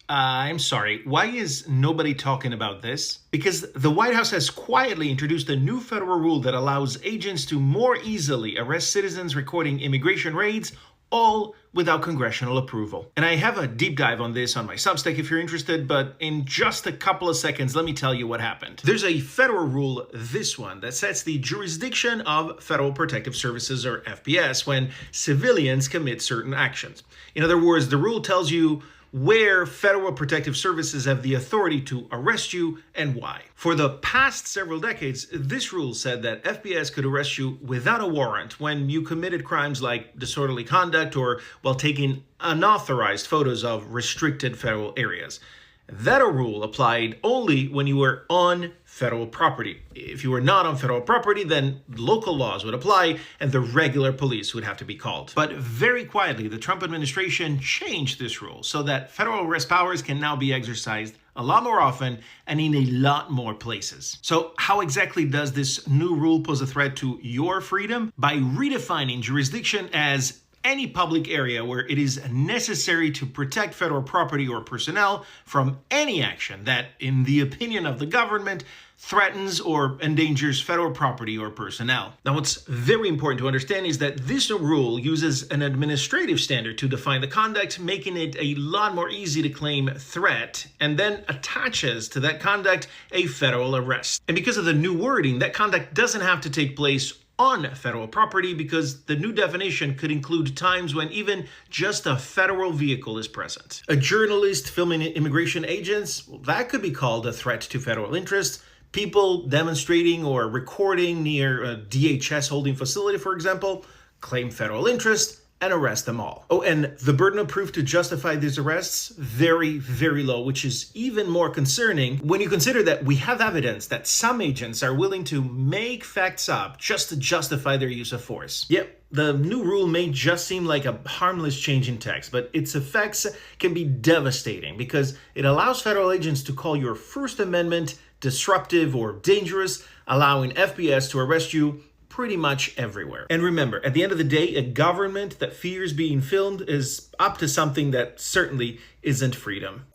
I'm sorry, why is nobody talking about this? Because the White House has quietly introduced a new federal rule that allows agents to more easily arrest citizens recording immigration raids, all without congressional approval. And I have a deep dive on this on my Substack if you're interested, but in just a couple of seconds, let me tell you what happened. There's a federal rule, this one, that sets the jurisdiction of Federal Protective Services, or FPS, when civilians commit certain actions. In other words, the rule tells you where Federal Protective Services have the authority to arrest you and why. For the past several decades, this rule said that FPS could arrest you without a warrant when you committed crimes like disorderly conduct or while taking unauthorized photos of restricted federal areas. That rule applied only when you were on federal property. If you were not on federal property, then local laws would apply and the regular police would have to be called. But very quietly, the Trump administration changed this rule so that federal arrest powers can now be exercised a lot more often and in a lot more places. So how exactly does this new rule pose a threat to your freedom? By redefining jurisdiction as any public area where it is necessary to protect federal property or personnel from any action that, in the opinion of the government, threatens or endangers federal property or personnel. Now, what's very important to understand is that this rule uses an administrative standard to define the conduct, making it a lot more easy to claim threat, and then attaches to that conduct a federal arrest. And because of the new wording, that conduct doesn't have to take place on federal property because the new definition could include times when even just a federal vehicle is present. A journalist filming immigration agents, well, that could be called a threat to federal interest. People demonstrating or recording near a DHS holding facility, for example, claim federal interest and arrest them all. Oh, and the burden of proof to justify these arrests, very, very low, which is even more concerning when you consider that we have evidence that some agents are willing to make facts up just to justify their use of force. Yep, the new rule may just seem like a harmless change in text, but its effects can be devastating because it allows federal agents to call your First Amendment disruptive or dangerous, allowing FPS to arrest you pretty much everywhere. And remember, at the end of the day, a government that fears being filmed is up to something that certainly isn't freedom.